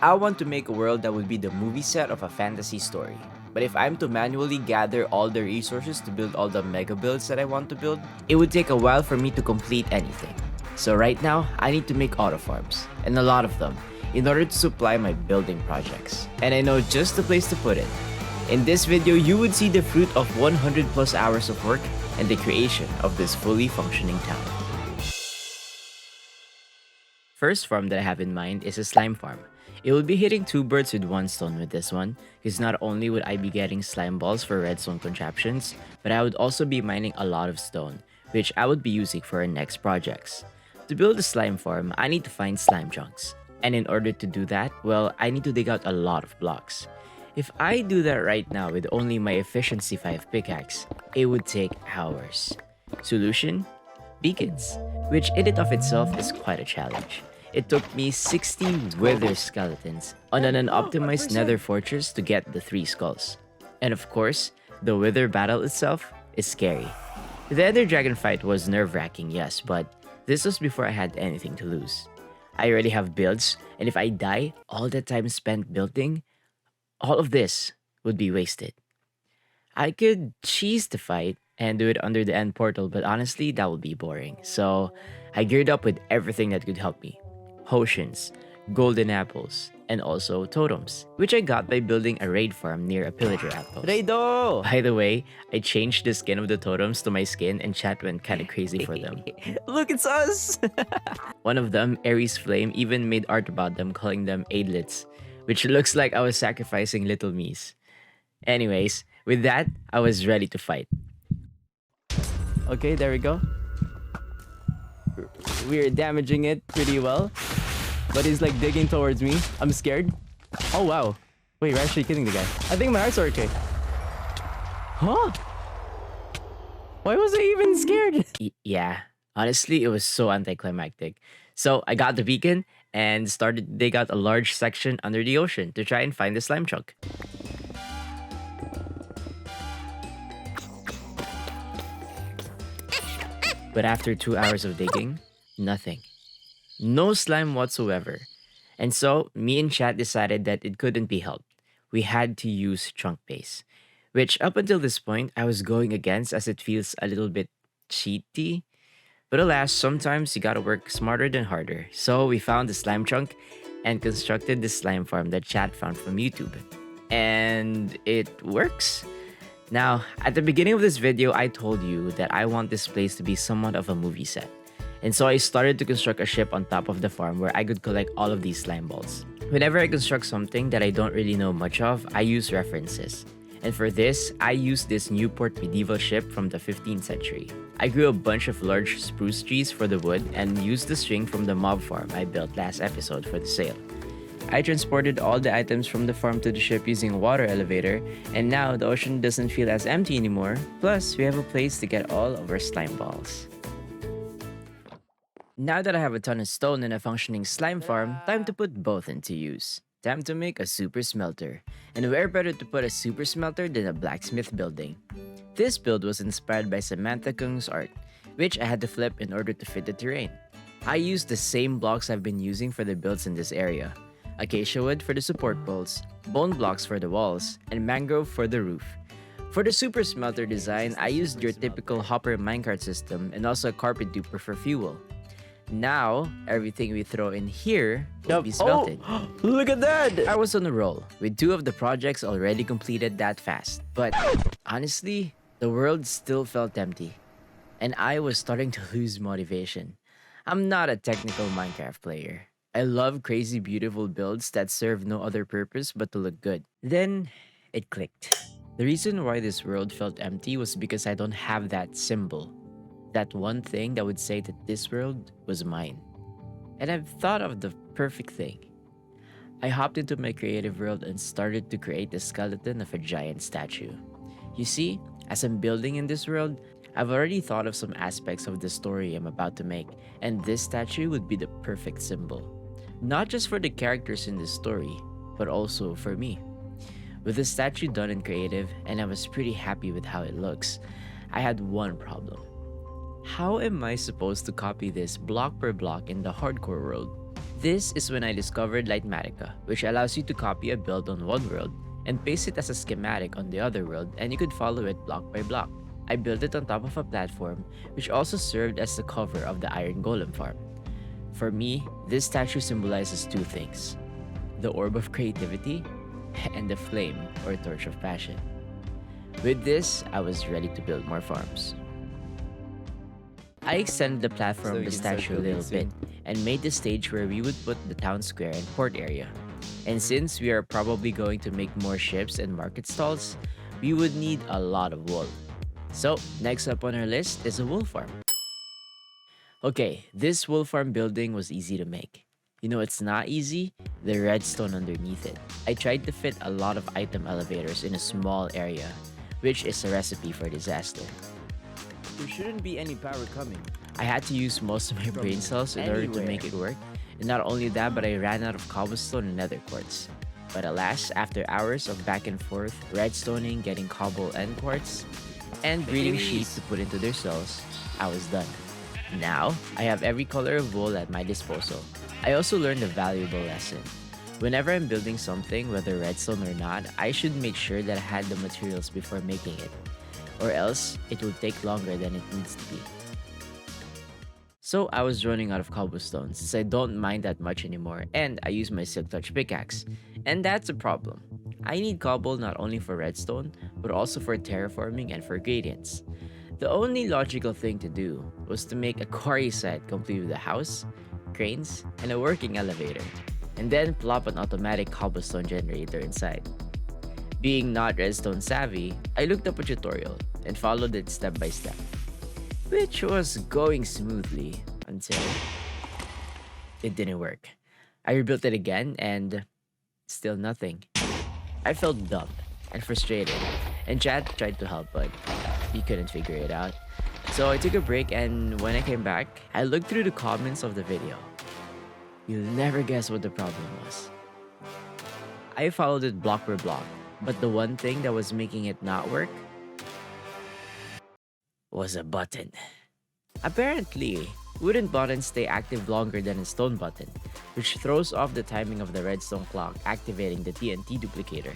I want to make a world that would be the movie set of a fantasy story. But if I'm to manually gather all the resources to build all the mega builds that I want to build, it would take a while for me to complete anything. So right now, I need to make auto farms, and a lot of them, in order to supply my building projects. And I know just the place to put it. In this video, you would see the fruit of 100 plus hours of work and the creation of this fully functioning town. First farm that I have in mind is a slime farm. It would be hitting 2 birds with 1 stone with this one, because not only would I be getting slime balls for redstone contraptions, but I would also be mining a lot of stone, which I would be using for our next projects. To build a slime farm, I need to find slime chunks. And in order to do that, well, I need to dig out a lot of blocks. If I do that right now with only my efficiency 5 pickaxe, it would take hours. Solution? Beacons, which in and of itself is quite a challenge. It took me 60 wither skeletons on an unoptimized nether fortress to get the 3 skulls. And of course, the wither battle itself is scary. The Ender Dragon fight was nerve-wracking, yes, but this was before I had anything to lose. I already have builds, and if I die, all the time spent building, all of this would be wasted. I could cheese the fight and do it under the end portal, but honestly, that would be boring. So I geared up with everything that could help me. Potions, golden apples, and also totems, which I got by building a raid farm near a pillager outpost. Raido! By the way, I changed the skin of the totems to my skin and chat went kinda crazy for them. Look, it's us! One of them, Aries Flame, even made art about them, calling them aidlets, which looks like I was sacrificing little me's. Anyways, with that, I was ready to fight. Okay, there we go. We're damaging it pretty well. But he's like digging towards me. I'm scared. Oh wow. Wait, you're actually killing the guy. I think my heart's okay. Huh? Why was I even scared? Yeah. Honestly, it was so anticlimactic. So I got the beacon and started to dig out a large section under the ocean to try and find the slime chunk. But after 2 hours of digging, nothing. No slime whatsoever. And so, me and chat decided that it couldn't be helped. We had to use chunk base, which up until this point, I was going against as it feels a little bit cheaty. But alas, sometimes you gotta work smarter than harder. So we found the slime chunk and constructed the slime farm that chat found from YouTube. And it works. Now, at the beginning of this video, I told you that I want this place to be somewhat of a movie set. And so I started to construct a ship on top of the farm where I could collect all of these slime balls. Whenever I construct something that I don't really know much of, I use references. And for this, I used this Newport medieval ship from the 15th century. I grew a bunch of large spruce trees for the wood and used the string from the mob farm I built last episode for the sail. I transported all the items from the farm to the ship using a water elevator, and now the ocean doesn't feel as empty anymore. Plus, we have a place to get all of our slime balls. Now that I have a ton of stone and a functioning slime farm, time to put both into use. Time to make a super smelter. And where better to put a super smelter than a blacksmith building? This build was inspired by Samantha Kung's art, which I had to flip in order to fit the terrain. I used the same blocks I've been using for the builds in this area. Acacia wood for the support poles, bone blocks for the walls, and mangrove for the roof. For the super smelter design, I used your typical hopper minecart system and also a carpet duper for fuel. Now, everything we throw in here will be smelted. Oh, look at that! I was on a roll, with 2 of the projects already completed that fast. But honestly, the world still felt empty. And I was starting to lose motivation. I'm not a technical Minecraft player. I love crazy beautiful builds that serve no other purpose but to look good. Then, it clicked. The reason why this world felt empty was because I don't have that symbol. That one thing that would say that this world was mine. And I've thought of the perfect thing. I hopped into my creative world and started to create the skeleton of a giant statue. You see, as I'm building in this world, I've already thought of some aspects of the story I'm about to make, and this statue would be the perfect symbol. Not just for the characters in this story, but also for me. With the statue done in creative, and I was pretty happy with how it looks, I had one problem. How am I supposed to copy this block per block in the hardcore world? This is when I discovered Lightmatica, which allows you to copy a build on one world and paste it as a schematic on the other world, and you could follow it block by block. I built it on top of a platform, which also served as the cover of the Iron Golem farm. For me, this statue symbolizes two things: the orb of creativity and the flame or torch of passion. With this, I was ready to build more farms. I extended the platform of the statue a little bit and made the stage where we would put the town square and port area. And since we are probably going to make more ships and market stalls, we would need a lot of wool. So, next up on our list is a wool farm. Okay, this wool farm building was easy to make. You know it's not easy? The redstone underneath it. I tried to fit a lot of item elevators in a small area, which is a recipe for disaster. There shouldn't be any power coming. I had to use most of my brain cells in order to make it work. And not only that, but I ran out of cobblestone and nether quartz. But alas, after hours of back and forth, redstoning, getting cobble and quartz, and breeding sheep to put into their cells, I was done. Now, I have every color of wool at my disposal. I also learned a valuable lesson. Whenever I'm building something, whether redstone or not, I should make sure that I had the materials before making it, or else it will take longer than it needs to be. So I was running out of cobblestone since I don't mine that much anymore, and I use my silk touch pickaxe. And that's a problem. I need cobble not only for redstone, but also for terraforming and for gradients. The only logical thing to do was to make a quarry site complete with a house, cranes, and a working elevator, and then plop an automatic cobblestone generator inside. Being not redstone savvy, I looked up a tutorial and followed it step by step, which was going smoothly until it didn't work. I rebuilt it again and still nothing. I felt dumb and frustrated, and Chad tried to help, but he couldn't figure it out. So I took a break, and when I came back, I looked through the comments of the video. You'll never guess what the problem was. I followed it block per block, but the one thing that was making it not work was a button. Apparently, wooden buttons stay active longer than a stone button, which throws off the timing of the redstone clock activating the TNT duplicator.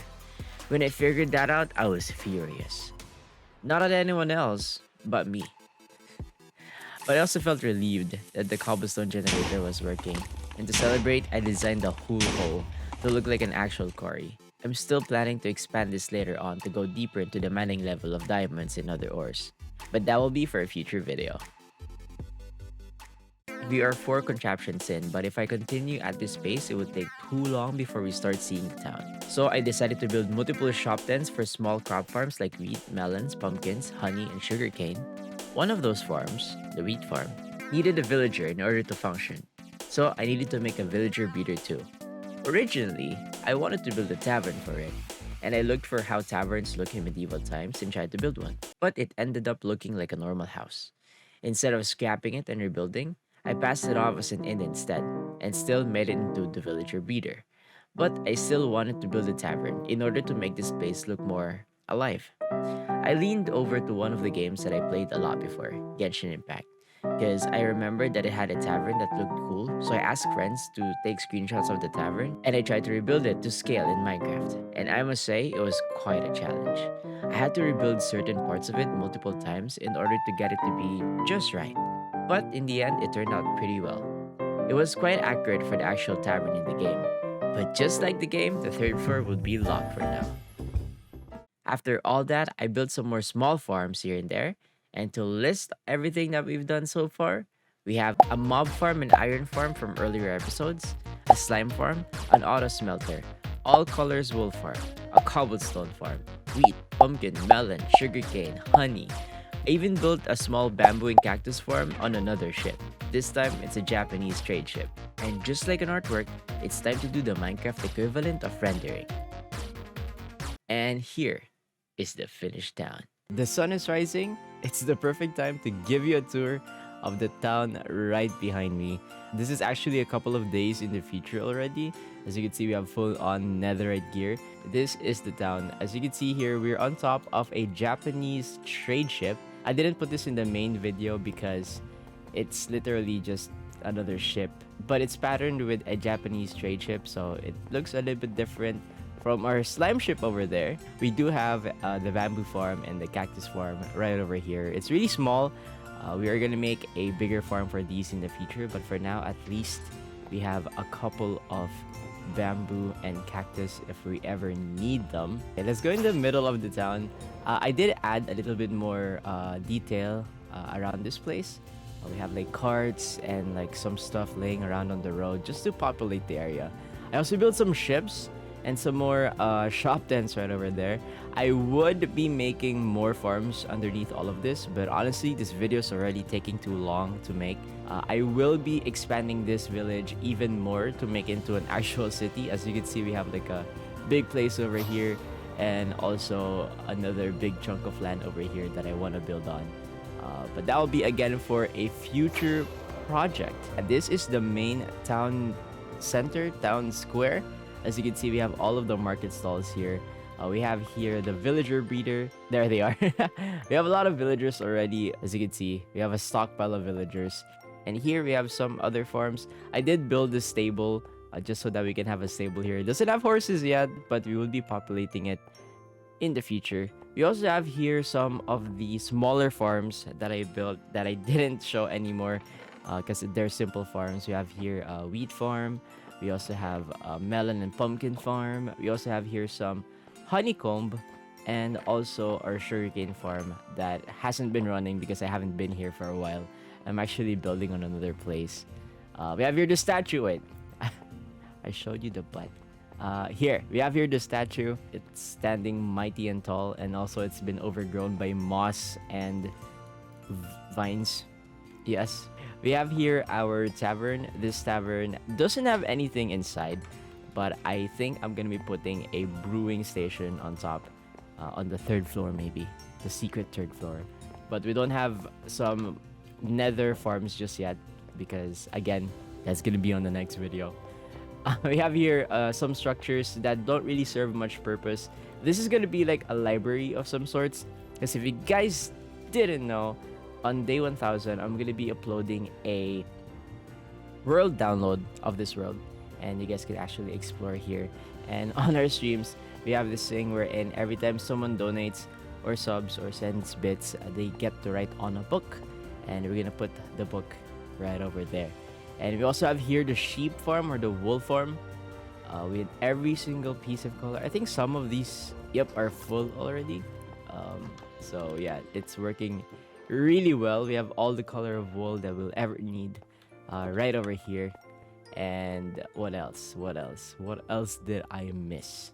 When I figured that out, I was furious. Not at anyone else, but me. But I also felt relieved that the cobblestone generator was working, and to celebrate, I designed the whole hole to look like an actual quarry. I'm still planning to expand this later on to go deeper into the mining level of diamonds and other ores, but that will be for a future video. We are 4 contraptions in, but if I continue at this pace, it would take too long before we start seeing the town. So I decided to build multiple shop tents for small crop farms like wheat, melons, pumpkins, honey, and sugarcane. One of those farms, the wheat farm, needed a villager in order to function, so I needed to make a villager breeder too. Originally, I wanted to build a tavern for it, and I looked for how taverns look in medieval times and tried to build one, but it ended up looking like a normal house. Instead of scrapping it and rebuilding, I passed it off as an inn instead, and still made it into the villager breeder. But I still wanted to build a tavern in order to make this place look more alive. I leaned over to one of the games that I played a lot before, Genshin Impact, because I remembered that it had a tavern that looked cool, so I asked friends to take screenshots of the tavern, and I tried to rebuild it to scale in Minecraft. And I must say, it was quite a challenge. I had to rebuild certain parts of it multiple times in order to get it to be just right. But in the end, it turned out pretty well. It was quite accurate for the actual tavern in the game. But just like the game, the 3rd floor would be locked for now. After all that, I built some more small farms here and there. And to list everything that we've done so far, we have a mob farm and iron farm from earlier episodes, a slime farm, an auto smelter, all colors wool farm, a cobblestone farm, wheat, pumpkin, melon, sugarcane, honey. I even built a small bamboo and cactus farm on another ship. This time, it's a Japanese trade ship. And just like an artwork, it's time to do the Minecraft equivalent of rendering. And here is the finished town. The sun is rising. It's the perfect time to give you a tour of the town right behind me. This is actually a couple of days in the future already. As you can see, we have full-on netherite gear. This is the town. As you can see here, we're on top of a Japanese trade ship. I didn't put this in the main video because it's literally just another ship. but it's patterned with a Japanese trade ship, so it looks a little bit different from our slime ship over there. We do have the bamboo farm and the cactus farm right over here. It's really small. We are gonna make a bigger farm for these in the future, but for now, at least we have a couple of bamboo and cactus if we ever need them. Okay, let's go in the middle of the town. I did add a little bit more detail around this place. We have like carts and like some stuff laying around on the road just to populate the area. I also built some ships and some more shop tents right over there. I would be making more farms underneath all of this, but honestly, this video is already taking too long to make. I will be expanding this village even more to make into an actual city. As you can see, we have like a big place over here and also another big chunk of land over here that I want to build on. But that will be again for a future project. And this is the main town center, town square. As you can see, we have all of the market stalls here. We have here the villager breeder. There they are. We have a lot of villagers already. As you can see, we have a stockpile of villagers. And here we have some other farms. I did build a stable just so that we can have a stable here. It doesn't have horses yet, but we will be populating it in the future. We also have here some of the smaller farms that I built that I didn't show anymore because they're simple farms. We have here a wheat farm. We also have a melon and pumpkin farm. We also have here some honeycomb and also our sugarcane farm that hasn't been running because I haven't been here for a while. I'm actually building on another place. We have here the statue. Wait, I showed you the butt. Here, we have here the statue. It's standing mighty and tall, and also it's been overgrown by moss and vines. Yes. We have here our tavern. This tavern doesn't have anything inside, but I think I'm gonna be putting a brewing station on top, on the 3rd floor maybe, the secret 3rd floor. But we don't have some nether farms just yet because again, that's gonna be on the next video. We have here some structures that don't really serve much purpose. This is gonna be like a library of some sorts, because if you guys didn't know, on day 1000 I'm gonna be uploading a world download of this world, and you guys can actually explore here. And on our streams we have this thing wherein every time someone donates or subs or sends bits, they get to write on a book, and we're gonna put the book right over there. And we also have here the sheep farm or the wool farm with every single piece of color. I think some of these are full already. So yeah, it's working really well. We have all the color of wool that we'll ever need right over here. And what else did I miss?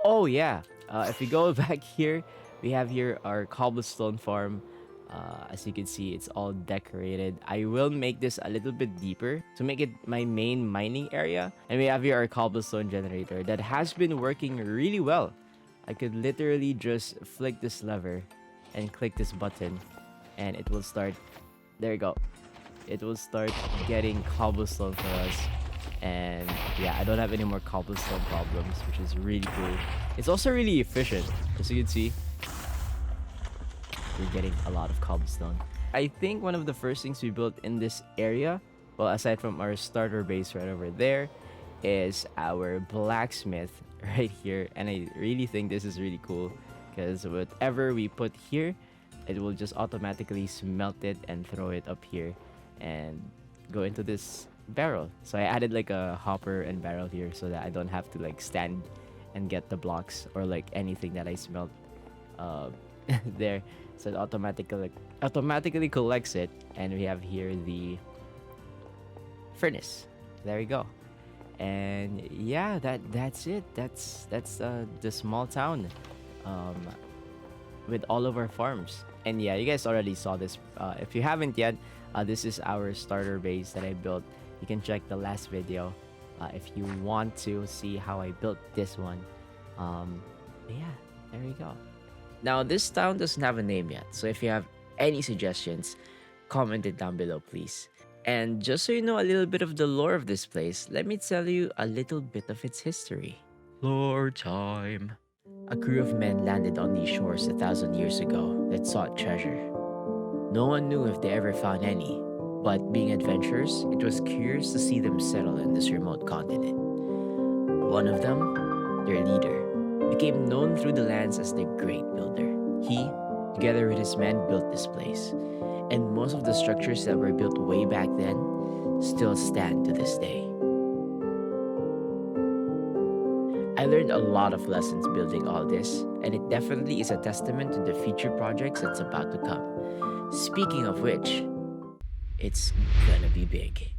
Oh yeah, if we go back here, we have here our cobblestone farm. As you can see, it's all decorated. I will make this a little bit deeper to make it my main mining area. And we have here our cobblestone generator that has been working really well. I could literally just flick this lever and click this button and it will start. There you go. It will start getting cobblestone for us. And yeah, I don't have any more cobblestone problems, which is really cool. It's also really efficient, as you can see. We're getting a lot of cobblestone. I think one of the first things we built in this area, well, aside from our starter base right over there, is our blacksmith right here. And I really think this is really cool because whatever we put here, it will just automatically smelt it and throw it up here and go into this barrel. So I added like a hopper and barrel here so that I don't have to like stand and get the blocks or like anything that I smelt there. So it automatically collects it. And we have here the furnace. There we go. And yeah, that's it. That's the small town with all of our farms. And yeah, you guys already saw this. If you haven't yet, this is our starter base that I built. You can check the last video if you want to see how I built this one. Yeah, there we go. Now, this town doesn't have a name yet, so if you have any suggestions, comment it down below, please. And just so you know a little bit of the lore of this place, let me tell you a little bit of its history. Lore time. A crew of men landed on these shores 1,000 years ago that sought treasure. No one knew if they ever found any, But being adventurers, it was curious to see them settle in this remote continent. One of them, their leader, became known through the lands as the Great Builder. He, together with his men, built this place, and most of the structures that were built way back then still stand to this day. I learned a lot of lessons building all this, and it definitely is a testament to the future projects that's about to come. Speaking of which, it's gonna be big.